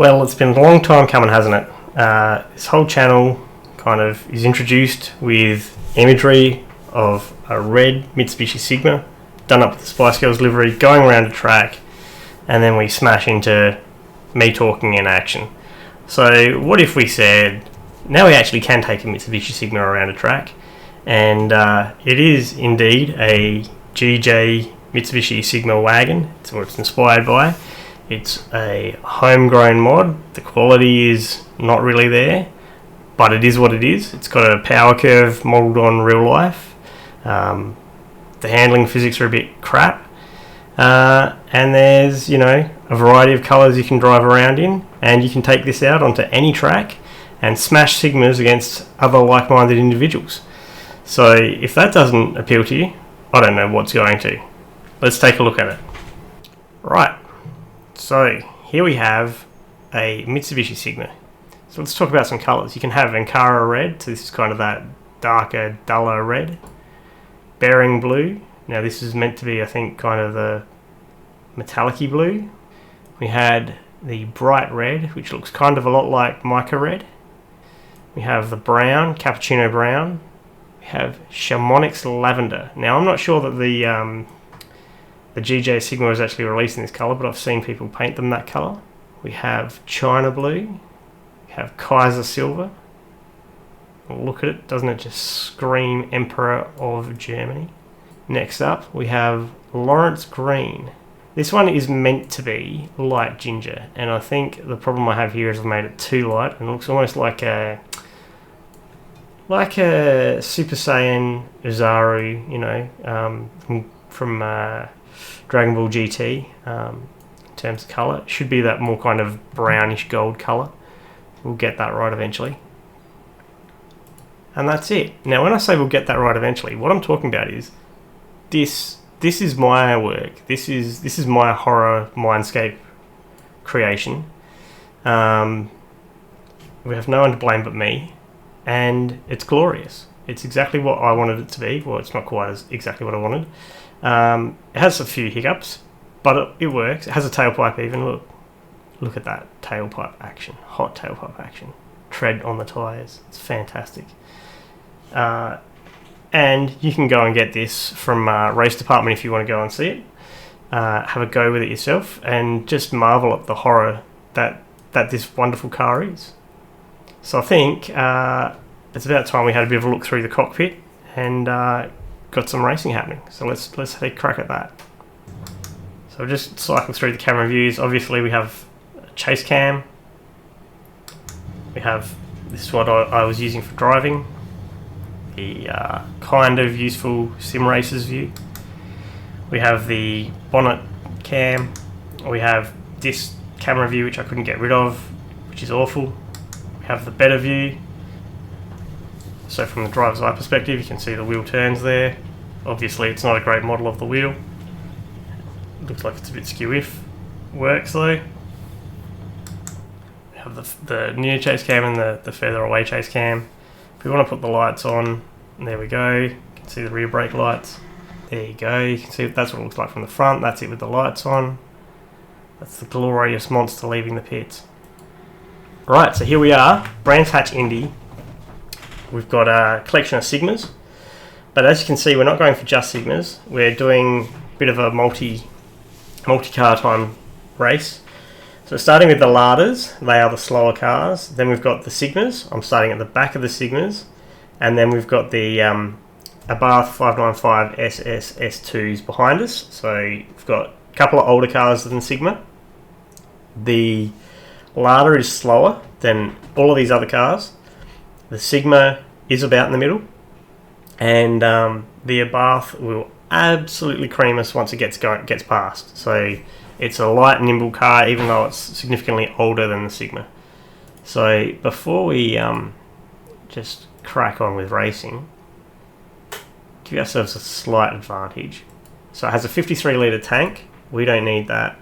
Well, it's been a long time coming, hasn't it? This whole channel kind of is introduced with imagery of a red Mitsubishi Sigma done up with the Spice Girls livery, going around a track, and then we smash into me talking in action. So what if we said, now we actually can take a Mitsubishi Sigma around a track, and it is indeed a GJ Mitsubishi Sigma Wagon. It's what it's inspired by. It's a homegrown mod. The quality is not really there, but it is what it is. It's got a power curve modelled on real life. The handling physics are a bit crap. And there's, a variety of colours you can drive around in, and you can take this out onto any track and smash Sigmas against other like-minded individuals. So if that doesn't appeal to you, I don't know what's going to. Let's take a look at it. Right, so here we have a Mitsubishi Sigma. So let's talk about some colours. You can have Ankara red, so this is kind of that darker, duller red. Bearing blue. Now this is meant to be, I think, kind of the metallic-y blue. We had the bright red, which looks kind of a lot like mica red. We have the brown, cappuccino brown. We have Chamonix lavender. Now I'm not sure that the GJ Sigma was actually released in this colour, but I've seen people paint them that colour. We have China blue. We have Kaiser silver. Look at it, doesn't it just scream Emperor of Germany? Next up, we have Lawrence green. This one is meant to be light ginger, and I think the problem I have here is I've made it too light, and it looks almost like a Super Saiyan Uzaru, from Dragon Ball GT. In terms of colour, it should be that more kind of brownish gold colour. We'll get that right eventually. And that's it. Now, when I say we'll get that right eventually, what I'm talking about is this is my work. This is my horror mindscape creation. We have no one to blame but me, and it's glorious. It's exactly what I wanted it to be. Well, it's not quite as exactly what I wanted. It has a few hiccups, but it works. It has a tailpipe even. Look at that tailpipe action. Hot tailpipe action. Tread on the tyres. It's fantastic. And you can go and get this from Race Department if you want to go and see it. Have a go with it yourself and just marvel at the horror that this wonderful car is. So I think it's about time we had a bit of a look through the cockpit and got some racing happening. So let's take a crack at that. So we'll just cycle through the camera views. Obviously we have a chase cam. We have, this is what I was using for driving. The kind of useful sim racers view. We have the bonnet cam. We have this camera view which I couldn't get rid of, which is awful. We have the better view. So from the driver's eye perspective, you can see the wheel turns there. Obviously it's not a great model of the wheel. Looks like it's a bit skew-if. Works though. We have the near chase cam and the further away chase cam. If we want to put the lights on, there we go. You can see the rear brake lights. There you go. You can see that's what it looks like from the front. That's it with the lights on. That's the glorious monster leaving the pits. Right, so here we are, Brands Hatch Indy. We've got a collection of Sigmas, but as you can see, we're not going for just Sigmas. We're doing a bit of a multi-car time race. So starting with the Ladas, they are the slower cars. Then we've got the Sigmas. I'm starting at the back of the Sigmas. And then we've got the Abarth 595 SS S2s behind us. So we've got a couple of older cars than the Sigma. The Lada is slower than all of these other cars. The Sigma is about in the middle. And the Abarth will absolutely cream us once it gets past. So it's a light, nimble car, even though it's significantly older than the Sigma. So before we just crack on with racing, give ourselves a slight advantage. So it has a 53 litre tank. We don't need that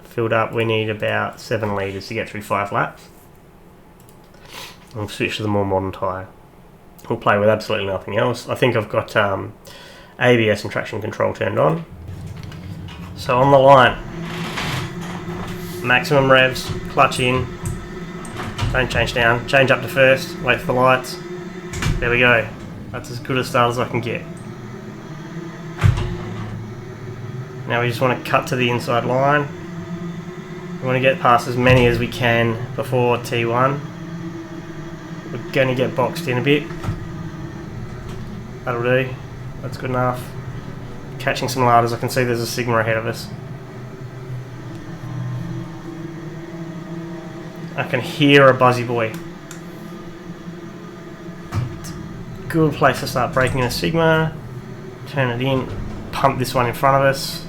filled up. We need about 7 litres to get through 5 laps. We'll switch to the more modern tyre. We'll play with absolutely nothing else. I think I've got ABS and traction control turned on. So on the line, maximum revs, clutch in, don't change down, change up to first, wait for the lights. There we go. That's as good a start as I can get. Now we just want to cut to the inside line. We want to get past as many as we can before T1. We're going to get boxed in a bit. That'll do. That's good enough. Catching some ladders. I can see there's a Sigma ahead of us. I can hear a buzzy boy. It's a good place to start breaking a Sigma. Turn it in. Pump this one in front of us.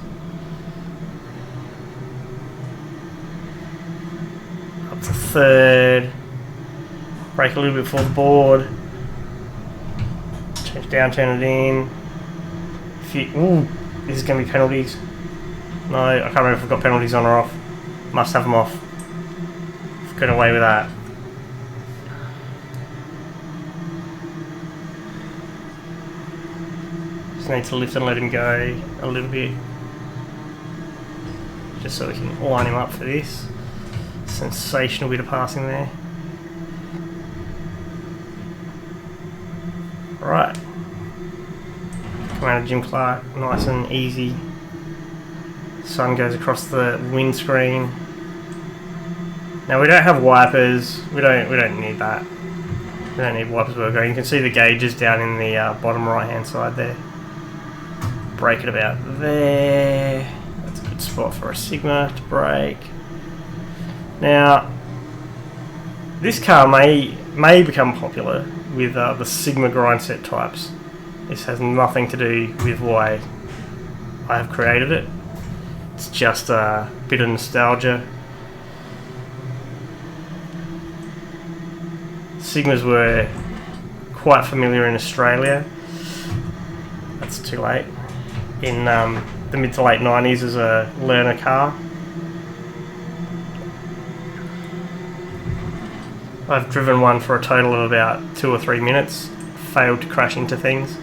Up to third. Brake a little bit before the board. Change down, turn it in. Ooh, this is going to be penalties. No, I can't remember if we've got penalties on or off. Must have them off. Got away with that. Just need to lift and let him go a little bit. Just so we can line him up for this. Sensational bit of passing there. Right. Come out of Jim Clark, nice and easy. Sun goes across the windscreen. Now we don't have wipers. We don't need that. We don't need wipers where we're going. You can see the gauges down in the bottom right hand side there. Brake it about there. That's a good spot for a Sigma to brake. Now this car may become popular with the Sigma Grindset types. This has nothing to do with why I have created it. It's just a bit of nostalgia. Sigmas were quite familiar in Australia. That's too late. In the mid to late 90s as a learner car. I've driven one for a total of about 2 or 3 minutes, failed to crash into things,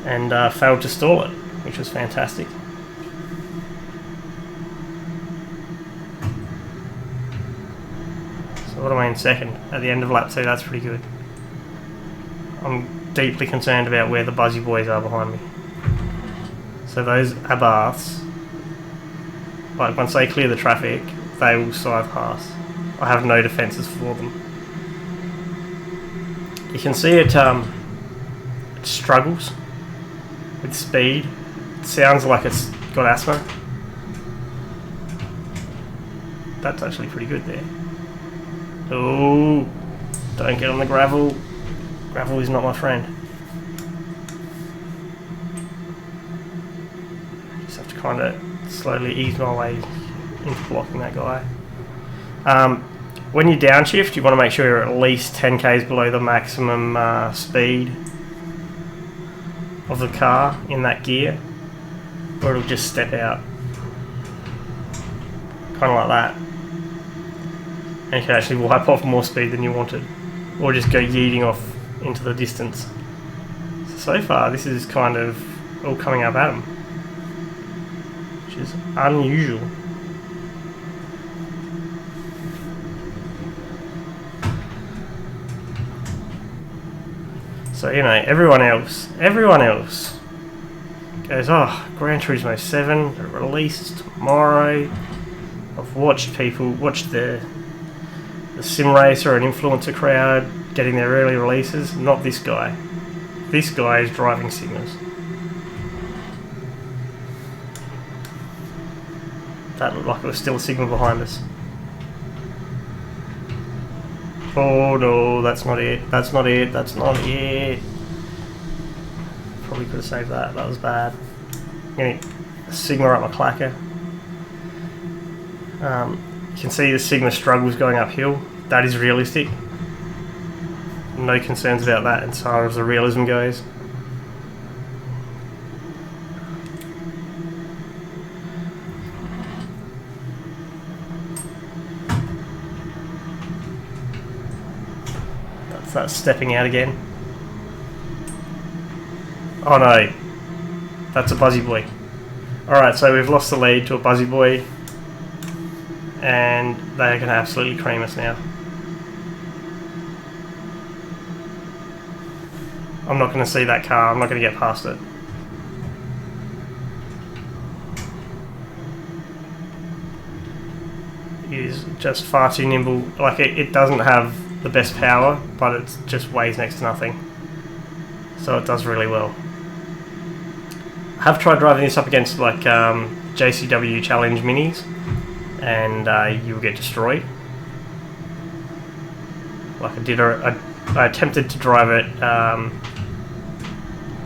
and failed to stall it, which was fantastic. So what am I in second? At the end of lap 2, that's pretty good. I'm deeply concerned about where the buzzy boys are behind me. So those Abarths, like once they clear the traffic, they will side pass. I have no defences for them. You can see it struggles with speed. It sounds like it's got asthma. That's actually pretty good there. Oh, don't get on the gravel. Gravel is not my friend. Just have to kind of slowly ease my way into blocking that guy. When you downshift, you want to make sure you're at least 10 k's below the maximum speed of the car in that gear, or it'll just step out. Kind of like that. And you can actually wipe off more speed than you wanted, or just go yeeting off into the distance. So far, this is kind of all coming up at them, which is unusual. So, you know, everyone else goes, oh, Gran Turismo 7, the release is tomorrow. I've watched the sim racer and influencer crowd getting their early releases. Not this guy. This guy is driving Sigmas. That looked like it was still a Sigma behind us. Oh no, that's not it. That's not it. That's not it. Probably could have saved that. That was bad. I'm going to Sigma up my clacker. You can see the Sigma struggles going uphill. That is realistic. No concerns about that as far as the realism goes. That's stepping out again. Oh no, that's a buzzy boy. Alright, so we've lost the lead to a buzzy boy. and they can absolutely cream us now. I'm not going to see that car, I'm not going to get past it. It is just far too nimble. Like, it doesn't have the best power, but it just weighs next to nothing. So it does really well. I have tried driving this up against like JCW Challenge Minis, and you'll get destroyed. Like I attempted to drive it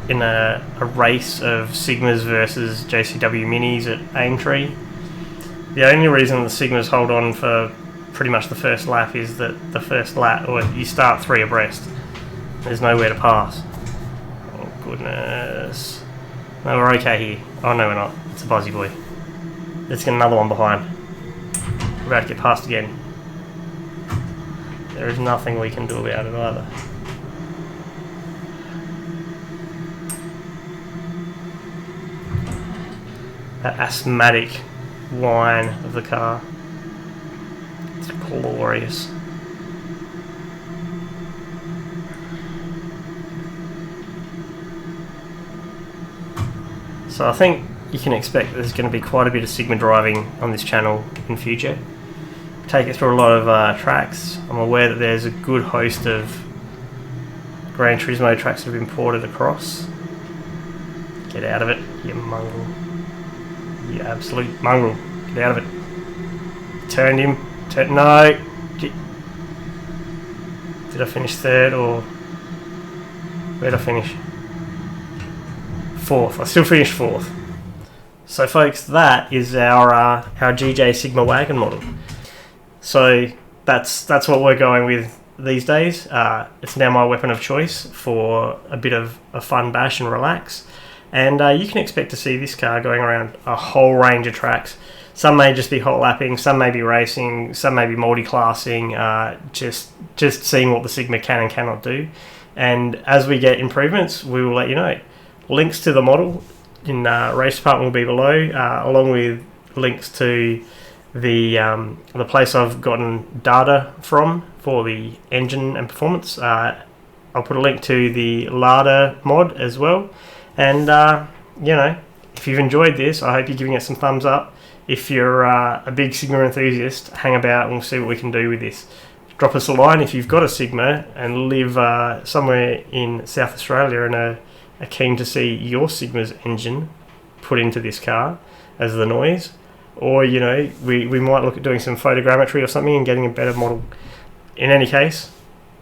in a race of Sigmas versus JCW Minis at Aintree. The only reason the Sigmas hold on for pretty much the first lap is that the first lap, or you start 3 abreast. There's nowhere to pass. Oh goodness. No, we're okay here. Oh no, we're not. It's a buzzy boy. Let's get another one behind. We're about to get past again. There is nothing we can do about it either. That asthmatic whine of the car. It's glorious. So I think you can expect there's going to be quite a bit of Sigma driving on this channel in future. Take it through a lot of tracks. I'm aware that there's a good host of Gran Turismo tracks that have been ported across. Get out of it, you mongrel. You absolute mongrel. Get out of it. Turned him. No. Did I finish 3rd or... Where'd I finish? 4th. I still finished 4th. So folks, that is our GJ Sigma Wagon model. So that's what we're going with these days. It's now my weapon of choice for a bit of a fun bash and relax. And you can expect to see this car going around a whole range of tracks. Some may just be hot lapping, some may be racing, some may be multi-classing, just seeing what the Sigma can and cannot do. And as we get improvements, we will let you know. Links to the model in race department will be below, along with links to the place I've gotten data from for the engine and performance. I'll put a link to the Lada mod as well. And, you know, if you've enjoyed this, I hope you're giving it some thumbs up. If you're a big Sigma enthusiast, hang about and we'll see what we can do with this. Drop us a line if you've got a Sigma and live somewhere in South Australia and are keen to see your Sigma's engine put into this car as the noise. Or, you know, we might look at doing some photogrammetry or something and getting a better model. In any case,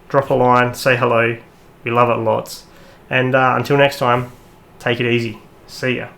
drop a line, say hello. We love it lots. And until next time, take it easy. See ya.